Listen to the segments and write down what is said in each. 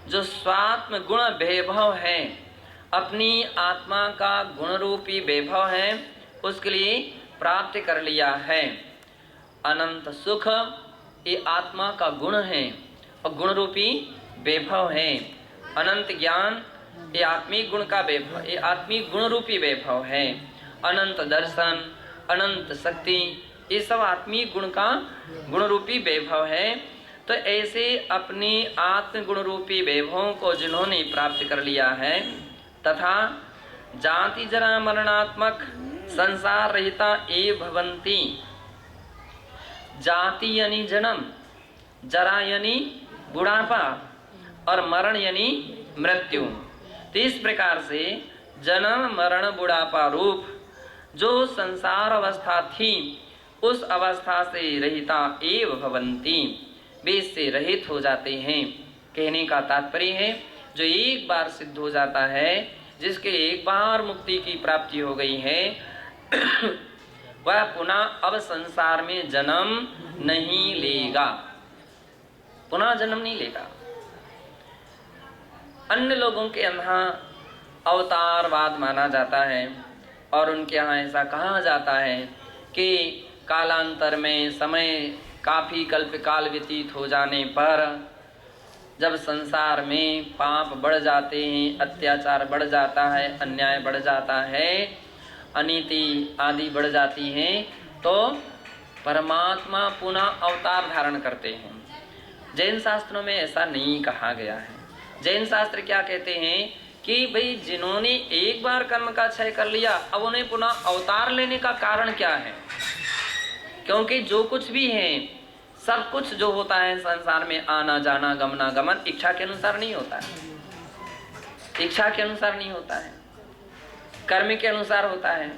जो स्वात्म गुण वैभव है, अपनी आत्मा का गुण रूपी वैभव है, उसके लिए प्राप्त कर लिया है। अनंत सुख ये आत्मा का गुण है और गुण रूपी वैभव है। अनंत ज्ञान ये आत्मिक गुण का वैभव, ये आत्मिक गुण रूपी वैभव है। अनंत दर्शन, अनंत शक्ति, ये सब आत्मिक गुण का गुण रूपी वैभव है। तो ऐसे अपने आत्म गुण रूपी वैभवों को जिन्होंने प्राप्त कर लिया है तथा जाति जरा मरणात्मक संसार रहिता एव भवन्ति। जाति यानी जन्म, जरा यानी बुढ़ापा और मरण यानी मृत्यु। तो इस प्रकार से जन्म मरण बुढ़ापा रूप जो संसार अवस्था थी, उस अवस्था से रहिता एव भवन्ति, वे इससे रहित हो जाते हैं। कहने का तात्पर्य है जो एक बार सिद्ध हो जाता है, जिसके एक बार मुक्ति की प्राप्ति हो गई है वह पुनः अब संसार में जन्म नहीं लेगा, पुनः जन्म नहीं लेगा। अन्य लोगों के यहाँ अवतारवाद माना जाता है और उनके यहाँ ऐसा कहा जाता है कि कालांतर में समय काफ़ी कल्प काल व्यतीत हो जाने पर जब संसार में पाप बढ़ जाते हैं, अत्याचार बढ़ जाता है, अन्याय बढ़ जाता है, अनीति आदि बढ़ जाती हैं, तो परमात्मा पुनः अवतार धारण करते हैं। जैन शास्त्रों में ऐसा नहीं कहा गया है। जैन शास्त्र क्या कहते हैं कि भाई जिन्होंने एक बार कर्म का क्षय कर लिया, अब उन्हें पुनः अवतार लेने का कारण क्या है? क्योंकि जो कुछ भी है, सब कुछ जो होता है संसार में, आना जाना गमना गमन, इच्छा के अनुसार नहीं होता है। इच्छा के अनुसार नहीं होता है, कर्म के अनुसार होता है।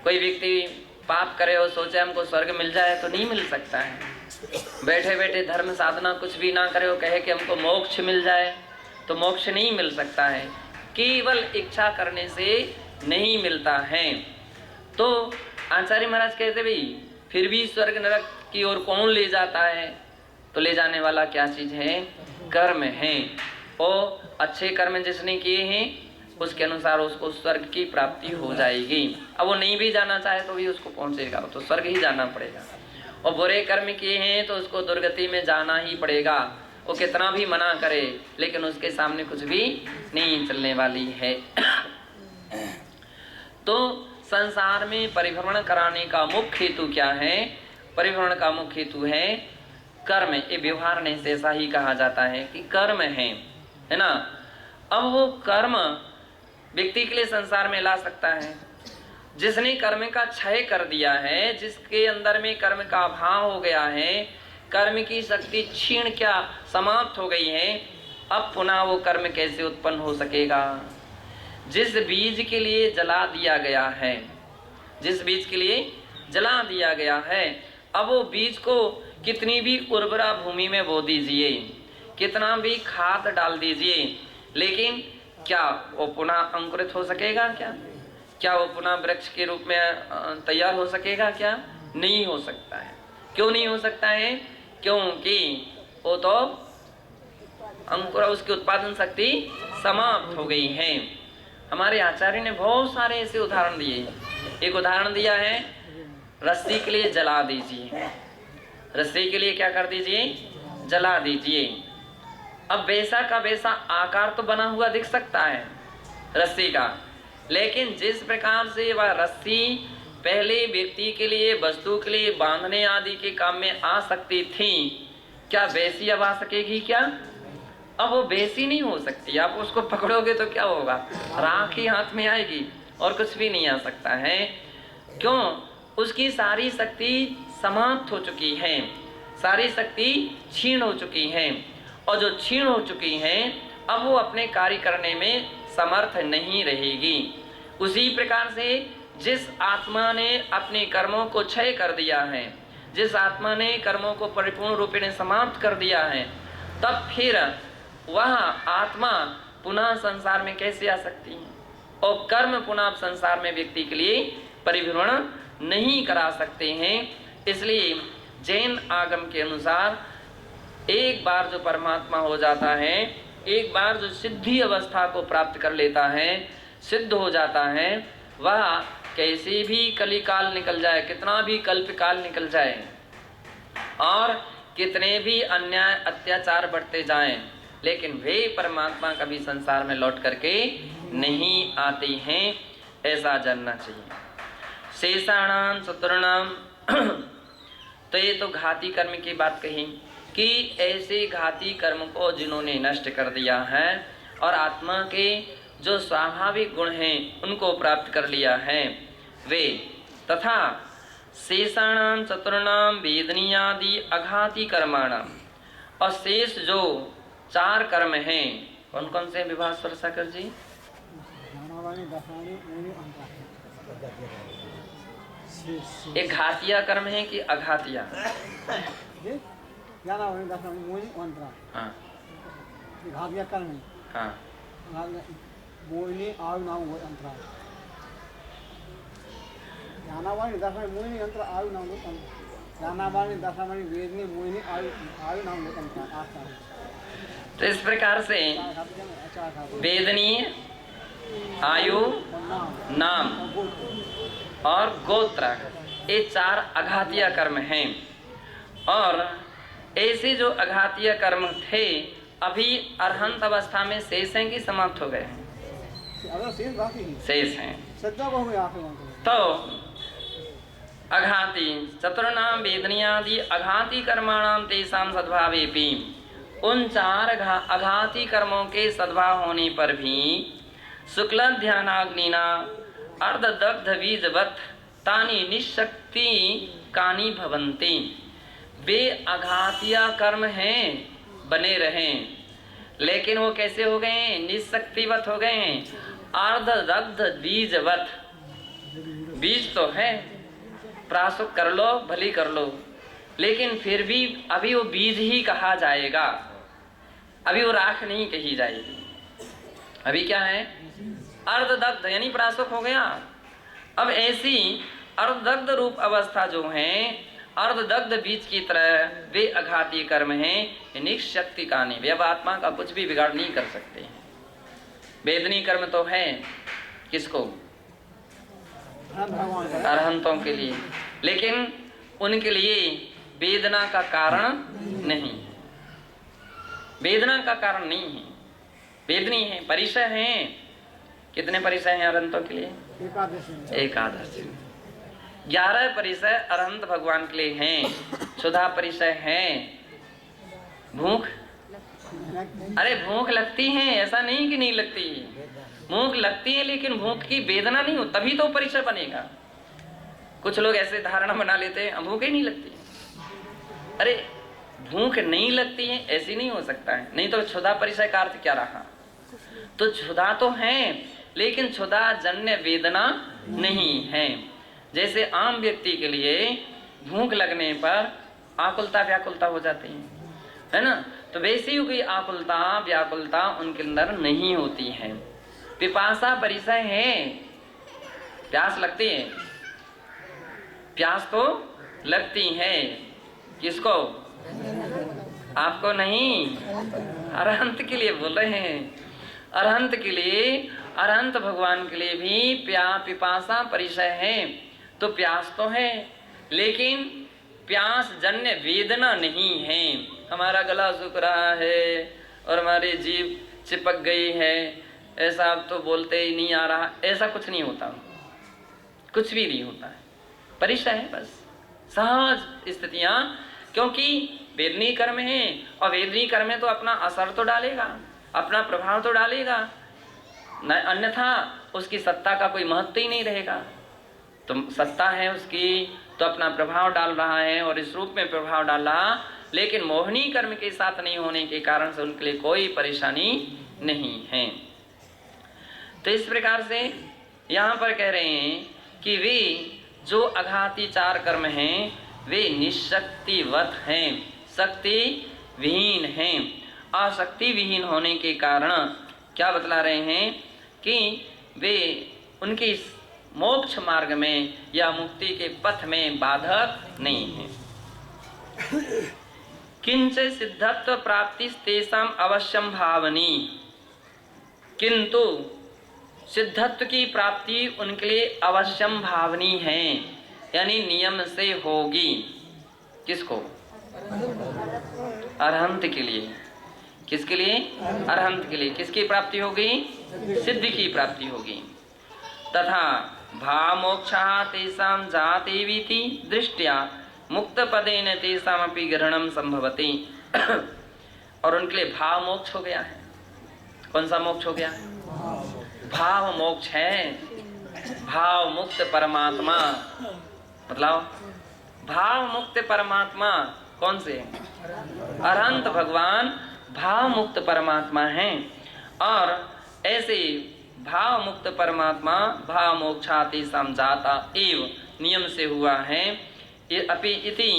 कोई व्यक्ति पाप करे और सोचे हमको स्वर्ग मिल जाए तो नहीं मिल सकता है। बैठे बैठे धर्म साधना कुछ भी ना करे और कहे कि हमको मोक्ष मिल जाए तो मोक्ष नहीं मिल सकता है। केवल इच्छा करने से नहीं मिलता है। तो आचार्य महाराज कहते भाई फिर भी स्वर्ग नरक की ओर कौन ले जाता है? तो ले जाने वाला क्या चीज है? कर्म है। और अच्छे कर्म जिसने किए हैं उसके अनुसार उसको स्वर्ग की प्राप्ति हो जाएगी। अब वो नहीं भी जाना चाहे तो भी उसको पहुंचेगा, तो स्वर्ग ही जाना पड़ेगा। और बुरे कर्म किए हैं तो उसको दुर्गति में जाना ही पड़ेगा। वो कितना भी मना करे लेकिन उसके सामने कुछ भी नहीं चलने वाली है। तो संसार में परिभ्रमण कराने का मुख्य हेतु क्या है? परिभ्रमण का मुख्य हेतु है कर्म। ये व्यवहार ने से ऐसा ही कहा जाता है कि कर्म है ना। अब वो कर्म व्यक्ति के लिए संसार में ला सकता है। जिसने कर्म का क्षय कर दिया है, जिसके अंदर में कर्म का अभाव हो गया है, कर्म की शक्ति क्षीण क्या समाप्त हो गई है, अब पुनः वो कर्म कैसे उत्पन्न हो सकेगा? जिस बीज के लिए जला दिया गया है, जिस बीज के लिए जला दिया गया है, अब वो बीज को कितनी भी उर्वरा भूमि में बो दीजिए, कितना भी खाद डाल दीजिए, लेकिन क्या वो पुनः अंकुरित हो सकेगा? क्या वो पुनः वृक्ष के रूप में तैयार हो सकेगा? क्या नहीं हो सकता है। क्यों नहीं हो सकता है? क्योंकि वो तो अंकुर, उसकी उत्पादन शक्ति समाप्त हो गई है। हमारे आचार्य ने बहुत सारे ऐसे उदाहरण दिए। एक उदाहरण दिया है, रस्सी के लिए जला दीजिए, रस्सी के लिए क्या कर दीजिए? जला दीजिए। अब वैसा का वैसा आकार तो बना हुआ दिख सकता है रस्सी का, लेकिन जिस प्रकार से वह रस्सी पहले व्यक्ति के लिए, वस्तु के लिए बांधने आदि के काम में आ सकती थी, क्या वैसी अब आ सकेगी? क्या अब वो वैसी नहीं हो सकती। आप उसको पकड़ोगे तो क्या होगा? राख ही हाथ में आएगी और कुछ भी नहीं आ सकता है। क्यों? उसकी सारी शक्ति समाप्त हो चुकी है, सारी शक्ति क्षीण हो चुकी है, और जो क्षीण हो चुकी है अब वो अपने कार्य करने में समर्थ नहीं रहेगी। उसी प्रकार से जिस आत्मा ने अपने कर्मों को क्षय कर दिया है, जिस आत्मा ने कर्मों को परिपूर्ण रूप में समाप्त कर दिया है, तब फिर वह आत्मा पुनः संसार में कैसे आ सकती है? और कर्म पुनः संसार में व्यक्ति के लिए परिभ्रमण नहीं करा सकते हैं। इसलिए जैन आगम के अनुसार एक बार जो परमात्मा हो जाता है एक बार जो सिद्धि अवस्था को प्राप्त कर लेता है, सिद्ध हो जाता है, वह कैसे भी कलिकाल निकल जाए, कितना भी कल्पकाल निकल जाए और कितने भी अन्याय अत्याचार बढ़ते जाएं, लेकिन वे परमात्मा कभी संसार में लौट करके नहीं आते हैं, ऐसा जानना चाहिए। शेषाणाम चतुर्णाम तो ये तो घाती कर्म की बात कही कि ऐसे घाती कर्म को जिन्होंने नष्ट कर दिया है और आत्मा के जो स्वाभाविक गुण हैं उनको प्राप्त कर लिया है वे, तथा शेषाणाम चतुर्णाम वेदनीयादि अघाती कर्माणाम, और शेष जो 4 कर्म हैं, कौन कौन से विभास्वर साकर जी? एक घातिया कर्म है कि अघातिया? हाँ घातिया कर्म, हाँ मोहिनी आयु नाम वो अंतरा, ज्ञानावाणी दशमणि मोहिनी अंतर आयु नाम वो ज्ञानावाणी दशमणि वेदनी मोहिनी आयु नाम वो अंतरा आस्था। तो इस प्रकार से वेदनी, आयु, नाम और गोत्र, ये 4 अघातीय कर्म हैं। और ऐसे जो अघातीय कर्म थे अभी अरहंत अवस्था में शेष हैं कि समाप्त हो गए हैं? शेष हैं। तो अघाती चतुर्णाम वेदनीयादि अघाती कर्माणाम तेषां सद्भावेपि, उन 4 अघाती कर्मों के सद्भाव होने पर भी शुक्ल ध्यानाग्निना अर्धदग्ध बीजवत तानि निशक्ति कानि भवन्ति, वे अघातीय कर्म हैं बने रहें, लेकिन वो कैसे हो गए? निशक्तिवत हो गए, अर्धदग्ध बीजवत। बीज तो है, प्रासुक कर लो भली कर लो, लेकिन फिर भी अभी वो बीज ही कहा जाएगा, अभी वो राख नहीं कही जाएगी। अभी क्या है? अर्धदग्ध यानी प्रासुक हो गया। अब ऐसी अर्धदग्ध रूप अवस्था जो है, अर्धदग्ध बीज की तरह वे अघाती कर्म हैं, निशक्ति का नहीं, वे अब आत्मा का कुछ भी बिगाड़ नहीं कर सकते हैं। वेदनी कर्म तो है किसको? अरहंतों के लिए, लेकिन उनके लिए वेदना का कारण नहीं, वेदना का कारण नहीं है, वेदनी है, परिचय है। कितने परिचय हैं अरहंतों के लिए? 11 11 परिचय अरहंत भगवान के लिए हैं। सुधा परिचय है। भूख, अरे भूख लगती है, ऐसा नहीं कि नहीं लगती है, भूख लगती है, लेकिन भूख की वेदना नहीं हो, तभी तो परिचय बनेगा। कुछ लोग ऐसे धारणा बना लेते हैं भूख ही नहीं लगती। अरे भूख नहीं लगती है ऐसी नहीं हो सकता है, नहीं तो क्षुधा परिचय का अर्थ क्या रहा? तो क्षुधा तो है, लेकिन क्षुधा जन्य वेदना नहीं है। जैसे आम व्यक्ति के लिए भूख लगने पर आकुलता व्याकुलता हो जाती है ना, तो वैसी ही कोई आकुलता व्याकुलता उनके अंदर नहीं होती है। पिपासा परिचय है, प्यास लगती है, प्यास तो लगती है, किसको? आपको नहीं, अरहंत के लिए बोल रहे हैं। अरहंत के लिए, अरहंत भगवान के लिए भी पिपासा परिचय है। तो प्यास तो है, लेकिन प्यास जन्य वेदना नहीं है। हमारा गला सूख रहा है और हमारी जीभ चिपक गई है, ऐसा तो बोलते ही नहीं आ रहा, ऐसा कुछ नहीं होता, कुछ भी नहीं होता है। परिचय है बस, सहज स्थितियां, क्योंकि वेदनी कर्म है और वेदनी कर्म में तो अपना असर तो डालेगा, अपना प्रभाव तो डालेगा, अन्यथा उसकी सत्ता का कोई महत्व ही नहीं रहेगा। तो सत्ता है उसकी, तो अपना प्रभाव डाल रहा है और इस रूप में प्रभाव डाल रहा, लेकिन मोहनी कर्म के साथ नहीं होने के कारण से उनके लिए कोई परेशानी नहीं है। तो इस प्रकार से यहाँ पर कह रहे हैं कि वे जो अघाती 4 कर्म हैं वे निशक्तिवत हैं, शक्ति विहीन हैं। आशक्ति विहीन होने के कारण क्या बतला रहे हैं कि वे उनकी मोक्ष मार्ग में या मुक्ति के पथ में बाधक नहीं है। किंच सिद्धत्व प्राप्ति तेषाम अवश्यम भावनी, किंतु सिद्धत्व की प्राप्ति उनके लिए अवश्यम भावनी है, यानी नियम से होगी। किसको? अरहंत के लिए। किसके लिए? अरहंत के लिए। किसकी प्राप्ति होगी? सिद्ध की प्राप्ति होगी। तथा भावमोक्षा तेषां जातेवीति दृष्ट्या मुक्त पदेन तेषामपि ग्रहणम संभवति। और उनके लिए भाव मोक्ष हो गया है। कौन सा मोक्ष हो गया? भाव मोक्ष है। भाव मुक्त परमात्मा, मतलब भाव मुक्त परमात्मा कौन से? अरहंत भगवान भाव मुक्त परमात्मा हैं। और ऐसे भाव मुक्त परमात्मा भाव मोक्षाति समझाता एव नियम से हुआ है। अपि इति,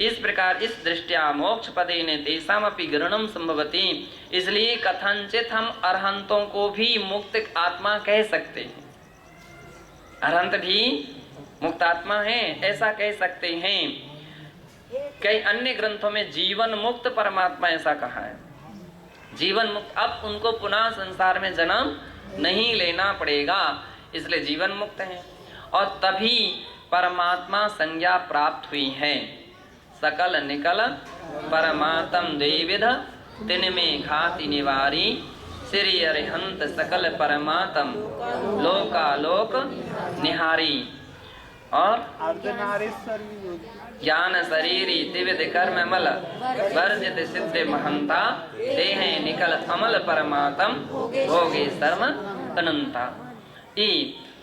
इस प्रकार इस दृष्टिया मोक्ष पदे ने तेषामपि ग्रहणम संभवति, इसलिए कथनचित हम अरहंतों को भी मुक्त आत्मा कह सकते हैं। अरहंत भी मुक्त आत्मा है, ऐसा कह सकते हैं। कई अन्य ग्रंथों में जीवन मुक्त परमात्मा ऐसा कहा है। जीवन मुक्त, अब उनको पुनः संसार में जन्म नहीं लेना पड़ेगा, इसलिए जीवन मुक्त है। और तभी परमात्मा संज्ञा प्राप्त हुई है। सकल निकल परमात्म द्विविध तिन में घाति निवारी, श्री अरिहंत सकल परमात्म लोकालोक निहारी। और ज्ञान शरीरी त्रिविध कर्म मल वर्जित सिद्ध महंता, ते हैं निकल अमल परमात्म भोगे सर्व अनंता। ये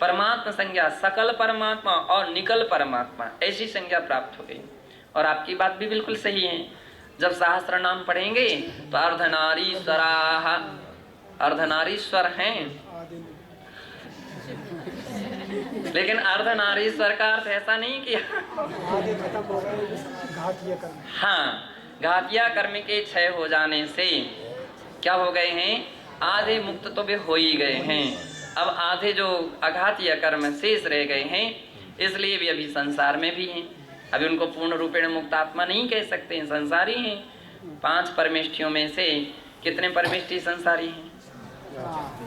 परमात्मा संज्ञा सकल परमात्मा और निकल परमात्मा ऐसी संज्ञा प्राप्त हो गई। और आपकी बात भी बिल्कुल सही है। जब सहस्त्र नाम पढ़ेंगे तो अर्धनारीश्वराः, अर्धनारीश्वर हैं, लेकिन अर्धनारीश्वर का अर्थ ऐसा नहीं किया। हाँ, घातिया कर्म के क्षय हो जाने से क्या हो गए हैं? आधे मुक्त तो वे हो ही गए हैं। अब आधे जो अघातीय कर्म शेष रह गए हैं, इसलिए वे अभी संसार में भी हैं। अभी उनको पूर्ण रूपेण मुक्त आत्मा नहीं कह सकते हैं, संसारी हैं। 5 परमेष्ठियों में से कितने परमेष्ठी संसारी हैं?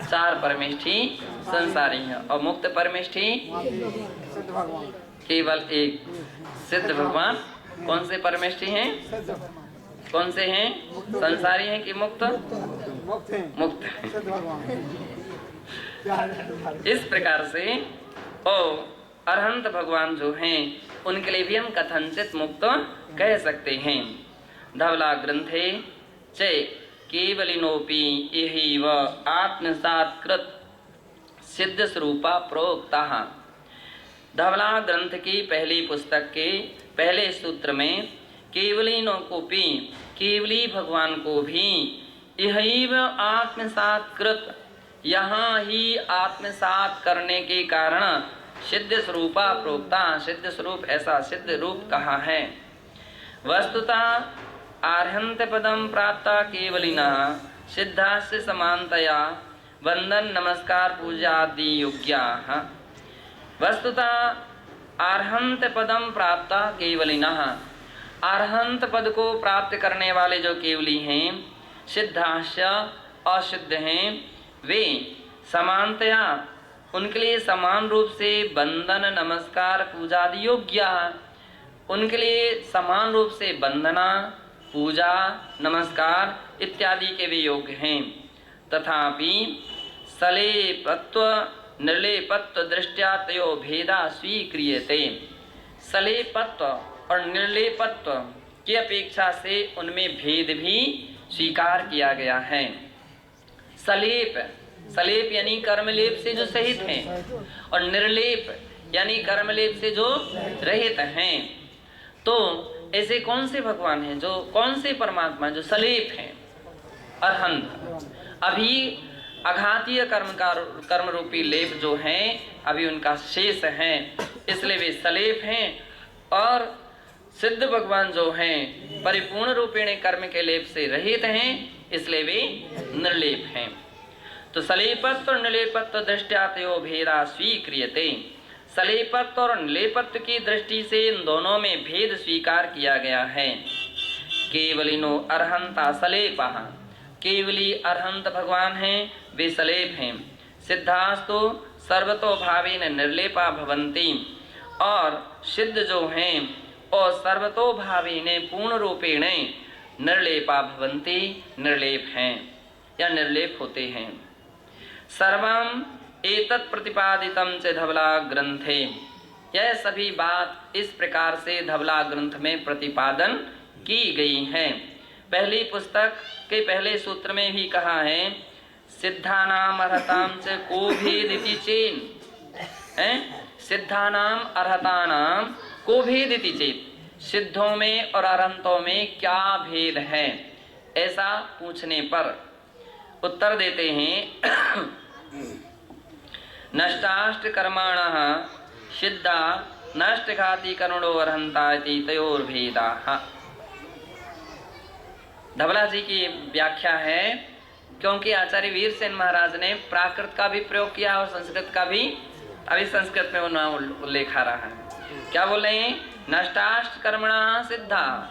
4 परमेष्ठी संसारी हैं। और मुक्त परमेष्ठी केवल एक, सिद्ध भगवान। कौन से परमेष्ठी हैं? कौन से हैं? संसारी हैं कि मुक्त? मुक्त। इस प्रकार से अरहंत भगवान जो हैं उनके लिए भी हम कथनचित मुक्त कह सकते हैं। धवला ग्रंथे च केवलिनोपि यही व आत्मसात्कृत सिद्ध स्वरूपा प्रोक्ता। धवला ग्रंथ की पहली पुस्तक के पहले सूत्र में केवलिनों को भी, केवली भगवान को भी यही व आत्मसात्कृत, यहाँ ही आत्मसात करने के कारण सिद्ध स्वरूपा प्रोक्ता, सिद्ध स्वरूप ऐसा सिद्ध रूप कहा है। वस्तुतः आर्हंत पदम प्राप्त केवलिना सिद्धास्य समानतया वंदन नमस्कार पूजा आदि योग्या। वस्तुतः आर्हंत पदम प्राप्त केवलिना, आर्हंत पद को प्राप्त करने वाले जो केवली हैं, सिद्धास्य असिद्ध हैं, वे समानतया उनके लिए समान रूप से वंदन नमस्कार पूजा आदि योग्य, उनके लिए समान रूप से वंदना पूजा नमस्कार इत्यादि के भी योग्य हैं। तथापि सलेपत्व निर्लेपत्व दृष्टया तयो भेदा स्वीक्रियते। सलेपत्व और निर्लेपत्व की अपेक्षा से उनमें भेद भी स्वीकार किया गया है। सलेप, सलेप यानी कर्मलेप से जो सहित हैं, और निर्लेप यानी कर्मलेप से जो रहित हैं। तो ऐसे कौन से भगवान हैं, जो कौन से परमात्मा जो सलेप हैं? अरहंत। अभी अघातीय कर्म रूपी लेप जो हैं अभी उनका शेष है, इसलिए वे सलेप हैं। और सिद्ध भगवान जो हैं परिपूर्ण रूपेण कर्म के लेप से रहित हैं, इसलिए वे निर्लेप हैं। तो सलेपत्व और निर्लेपत्व दृष्टया तयो भेदा स्वीक्रियते। सलेपत्व और निर्लेपत्व की दृष्टि से इन दोनों में भेद स्वीकार किया गया है। केवलिनो अर्हंता सलेपः, केवली अर्हंत भगवान हैं, वे सलेप हैं। सिद्धास्तु सर्वतो भावेन निर्लेपा भवन्ति, और सिद्ध जो हैं और सर्वतो भावेन पूर्ण रूपेण निर्लेपा भवन्ति, निर्लेप हैं या निर्लेप होते हैं। सर्वम एतत् प्रतिपादितम च धवला ग्रंथे, यह सभी बात इस प्रकार से धवला ग्रंथ में प्रतिपादन की गई है। पहली पुस्तक के पहले सूत्र में भी कहा है सिद्धानाम अर्हताम च को भेदिति चेन, सिद्धानाम अर्हतानाम को भेदिति चेत, सिद्धों में और अरहंतों में क्या भेद है, ऐसा पूछने पर उत्तर देते हैं नष्टाष्ट कर्माणः सिद्धा नष्ट घाती करुणो अर्हंता इति तयोर्भेदाः। धवला जी की व्याख्या है, क्योंकि आचार्य वीरसेन महाराज ने प्राकृत का भी प्रयोग किया और संस्कृत का भी, अभी संस्कृत में उल्लेख आ रहा है। क्या बोल रहे हैं? नष्टाष्ट कर्मणः सिद्धा,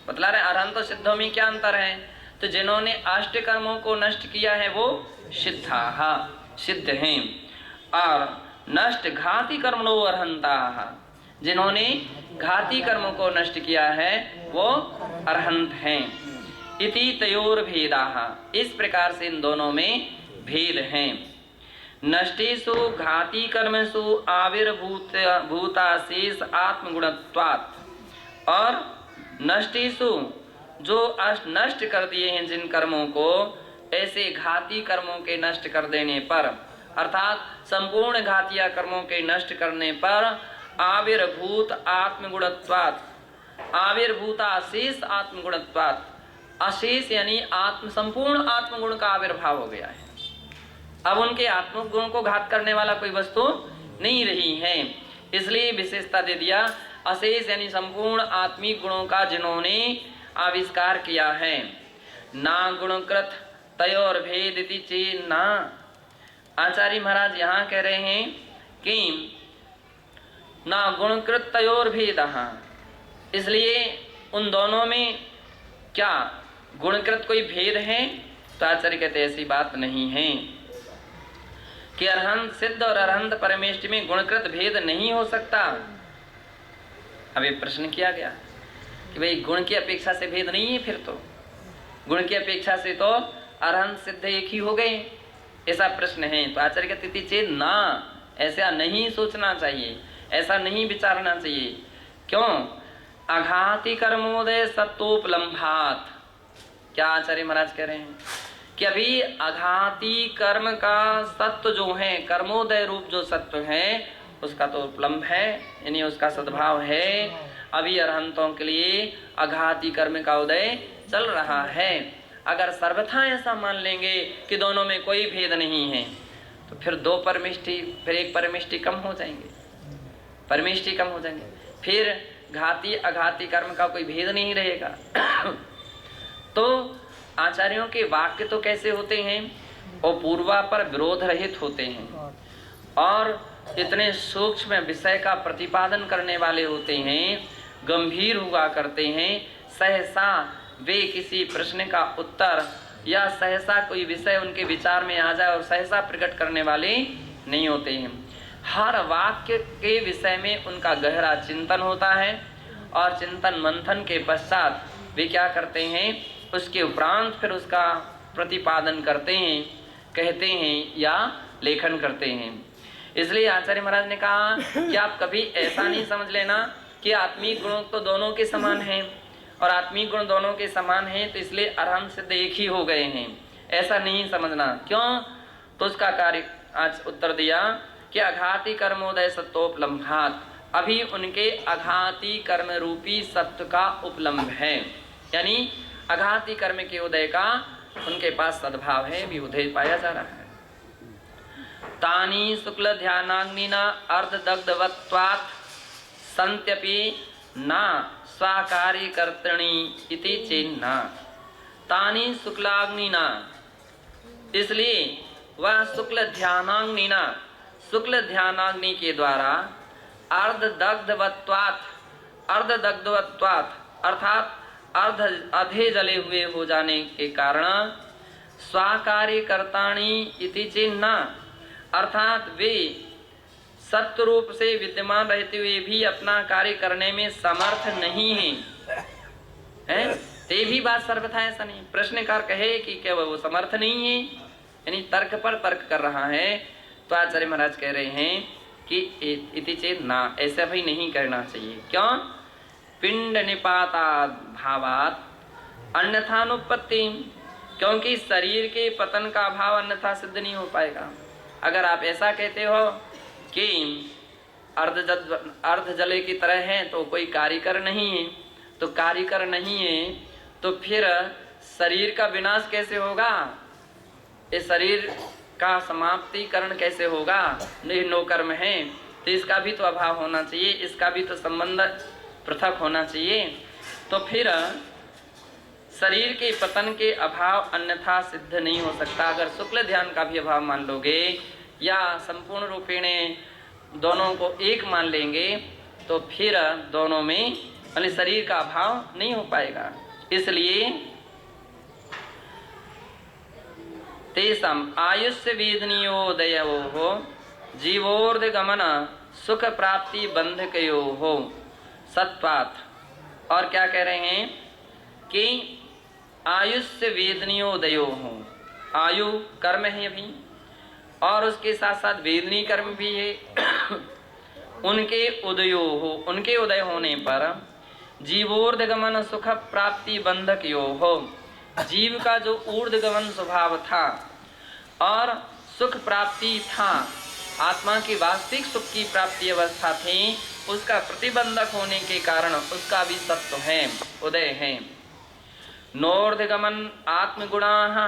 बतला रहे अरहंत और सिद्धों में क्या अंतर है। तो जिन्होंने अष्ट कर्मों को नष्ट किया है वो सिद्धा, सिद्ध हैं, और नष्ट घाती कर्मणो अर्हंता, जिन्होंने घाती कर्मों को नष्ट किया है वो अरहंत हैं। इति तयोर भेदाः, इस प्रकार से इन दोनों में भेद हैं। नष्टेषु घाती कर्मसु आविर्भूताशेष आत्मगुणत्वात्, और नष्टेषु जो नष्ट कर दिए हैं जिन कर्मों को, ऐसे घाती कर्मों के नष्ट कर देने पर, अर्थात संपूर्ण घातिया कर्मों के नष्ट करने पर आविर्भूत आत्मगुणत्वात्, आविर्भूताशेष आत्मगुणत्वात्, अशेष यानी आत्म संपूर्ण आत्मगुण का आविर्भाव हो गया है। अब उनके आत्मगुण को घात करने वाला कोई वस्तु नहीं रही है, इसलिए विशेषता दे दिया अशेष यानी संपूर्ण आत्मिक गुणों का जिन्होंने आविष्कार किया है। ना गुणकृत तयोर भेद इति चेन ना, आचार्य महाराज यहाँ कह रहे हैं कि ना गुणकृत तयोर भेदः, इसलिए उन दोनों में क्या गुणकृत कोई भेद है? तो आचार्य कहते ऐसी बात नहीं है कि अरहंत सिद्ध और अरहंत परमेष्टि में गुणकृत भेद नहीं हो सकता। अब एक प्रश्न किया गया कि भाई गुण की अपेक्षा से भेद नहीं है, फिर तो गुण की अपेक्षा से तो अरहंत सिद्ध एक ही हो गए, ऐसा प्रश्न है। तो आचार्य कहते थे चेत ना, ऐसा नहीं सोचना चाहिए, ऐसा नहीं विचारना चाहिए। क्यों? अघाति कर्मोदय सत्वोपलम्भात, क्या आचार्य महाराज कह रहे हैं कि अभी अघाती कर्म का सत्व जो है, कर्मोदय रूप जो सत्व है, उसका तो उपलम्भ है, यानी उसका सद्भाव है। अभी अरहंतों के लिए अघाती कर्म का उदय चल रहा है। अगर सर्वथा ऐसा मान लेंगे कि दोनों में कोई भेद नहीं है, तो फिर दो परमिष्टि, फिर एक परमिष्टि कम हो जाएंगे, परमिष्टि कम हो जाएंगे, फिर घाती अघाती कर्म का कोई भेद नहीं रहेगा। तो आचार्यों के वाक्य तो कैसे होते हैं? और पूर्वा पर विरोध रहित होते हैं, और इतने सूक्ष्म विषय का प्रतिपादन करने वाले होते हैं, गंभीर हुआ करते हैं। सहसा वे किसी प्रश्न का उत्तर या सहसा कोई विषय उनके विचार में आ जाए और सहसा प्रकट करने वाले नहीं होते हैं। हर वाक्य के विषय में उनका गहरा चिंतन होता है, और चिंतन मंथन के पश्चात वे क्या करते हैं, उसके उपरांत फिर उसका प्रतिपादन करते हैं, कहते हैं या लेखन करते हैं। इसलिए आचार्य महाराज ने कहा कि आप कभी ऐसा नहीं समझ लेना कि आत्मिक गुणों तो दोनों के समान हैं, और आत्मिक गुण दोनों के समान हैं तो इसलिए अरहंत सिद्ध एक ही हो गए हैं, ऐसा नहीं समझना। क्यों? तो उसका कार्य आज उत्तर दिया कि अघाती कर्मोदय सत्वोपलम्भात, अभी उनके अघाती कर्म रूपी सत्व का उपलम्भ है, यानी अघाती कर्म के उदय का उनके पास सद्भाव है, भी उदय पाया जा रहा है। तानी शुक्ल ध्यानाग्निना अर्धदग्धवत्वात् संत्यपि न स्वाकारी कर्तृणी इति चेन्ना। तानी शुक्लाग्निना, इसलिए वह शुक्ल ध्यानाग्निना, शुक्ल ध्यानाग्नि के द्वारा अर्धदग्धवत्वात्, अर्धदग्धवत्वात् अर्थात अधे जले हुए हो जाने के कारण स्वाकार्य कर्ताणी इति चिन्ह, अर्थात वे सत्य रूप से विद्यमान रहते हुए भी अपना कार्य करने में समर्थ नहीं हैं, ते भी बात सर्वथा ऐसा नहीं। प्रश्नकार कहे कि क्या वो समर्थ नहीं है, यानी तर्क पर तर्क कर रहा है, तो आचार्य महाराज कह रहे हैं कि इति चेत ना, ऐसा भी नहीं करना चाहिए। क्यों? पिंड निपाता भावात अन्यथानुपत्ति, क्योंकि शरीर के पतन का भाव अन्यथा सिद्ध नहीं हो पाएगा। अगर आप ऐसा कहते हो कि अर्ध जले की तरह है तो कोई कार्यकर नहीं है, तो कार्यकर नहीं है तो फिर शरीर का विनाश कैसे होगा, इस शरीर का समाप्तिकरण कैसे होगा? नो कर्म है तो इसका भी तो अभाव होना चाहिए, इसका भी तो संबंध पृथक होना चाहिए। तो फिर शरीर के पतन के अभाव अन्यथा सिद्ध नहीं हो सकता। अगर शुक्ल ध्यान का भी अभाव मान लोगे या संपूर्ण रूपेण दोनों को एक मान लेंगे तो फिर दोनों में शरीर का अभाव नहीं हो पाएगा। इसलिए तेषाम आयुष्य वेदनीयोदयो जीवोर्धगमन सुख प्राप्ति बंधकयो हो सत्वात्। और क्या कह रहे हैं कि आयुष्य वेदनीयोदयो हो, आयु कर्म है अभी और उसके साथ साथ वेदनी कर्म भी है। उनके उदयो हो, उनके उदय होने पर जीवोर्धगमन सुख प्राप्ति बंधक यो हो, जीव का जो ऊर्ध्वगमन स्वभाव था और सुख प्राप्ति था, आत्मा की वास्तविक सुख की प्राप्ति अवस्था थी, उसका प्रतिबंधक होने के कारण उसका भी सत्व है, उदय है। नोर्ध्वगमन आत्मगुणा,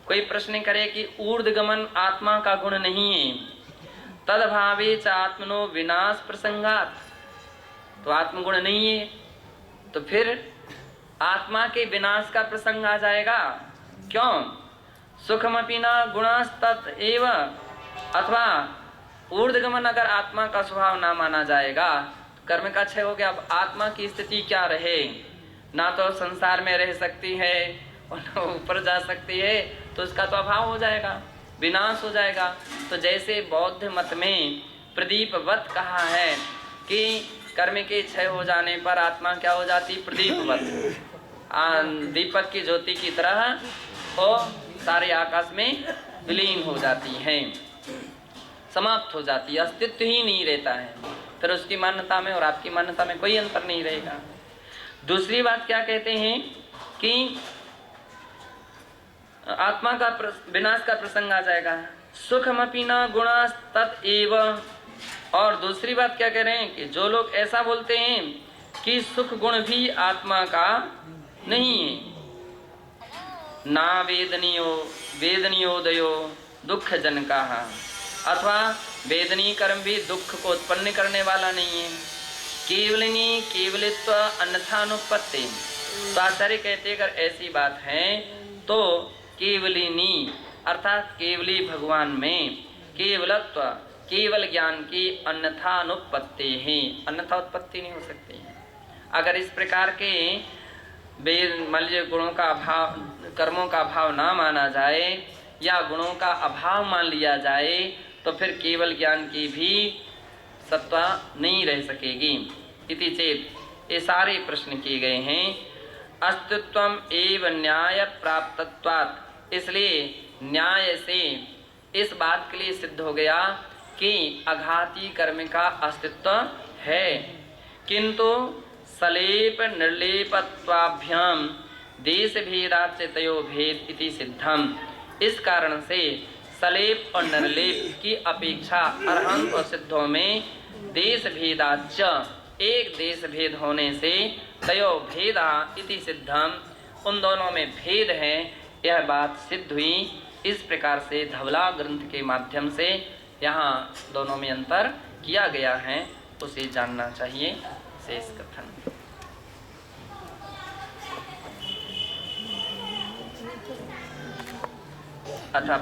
कोई प्रश्न करे कि ऊर्ध्वगमन आत्मा का गुण नहीं है, तदभावे च आत्मनो विनाश प्रसंगात, तो आत्मगुण नहीं है तो फिर आत्मा के विनाश का प्रसंग आ जाएगा। क्यों? सुखमपि न गुणास्तत एव, अथवा ऊर्ध्वगमन अगर आत्मा का स्वभाव ना माना जाएगा तो कर्म का क्षय हो गया। अब आत्मा की स्थिति क्या रहे, ना तो संसार में रह सकती है और ना ऊपर जा सकती है, तो उसका तो अभाव हो जाएगा, विनाश हो जाएगा। तो जैसे बौद्ध मत में प्रदीपवत कहा है कि कर्म के क्षय हो जाने पर आत्मा क्या हो जाती, प्रदीपवत, दीपक की ज्योति की तरह वो सारे आकाश में विलीन हो जाती है, समाप्त हो जाती है, अस्तित्व ही नहीं रहता है। फिर उसकी मान्यता में और आपकी मान्यता में कोई अंतर नहीं रहेगा। दूसरी बात क्या कहते हैं कि आत्मा का विनाश का प्रसंग आ जाएगा, सुखमपि न गुणास् तत् एव। और दूसरी बात क्या कह रहे हैं कि जो लोग ऐसा बोलते हैं कि सुख गुण भी आत्मा का नहीं है, ना वेदनीयोदयो दुख जनका, अथवा वेदनीय कर्म भी दुख को उत्पन्न करने वाला नहीं है। केवलिनी केवलित्व अन्यथानुपत्ति, तो आचार्य कहते अगर ऐसी बात है तो केवलिनी अर्थात केवली भगवान में केवलत्व, केवल ज्ञान की अन्यथा अनुपत्ति है, अन्यथा उत्पत्ति नहीं हो सकती है। अगर इस प्रकार के मान लीजिए गुणों का अभाव, कर्मों का अभाव ना माना जाए या गुणों का अभाव मान लिया जाए तो फिर केवल ज्ञान की भी सत्ता नहीं रह सकेगी। इति चेत ये सारे प्रश्न किए गए हैं। अस्तित्वम एव न्याय प्राप्तत्वात्, इसलिए न्याय से इस बात के लिए सिद्ध हो गया कि अघाती कर्म का अस्तित्व है, किंतु सलेप निर्लेपत्वाभ्याम देश भेदाच्च तयो भेद इति सिद्धम। इस कारण से सलेप और निर्लेप की अपेक्षा अरहंत और सिद्धों में देश भेदाच्च, एक देश भेद होने से तयो भेदा इति सिद्धम, उन दोनों में भेद है, यह बात सिद्ध हुई। इस प्रकार से धवला ग्रंथ के माध्यम से यहाँ दोनों में अंतर किया गया है, उसे जानना चाहिए। शेष कथन अथा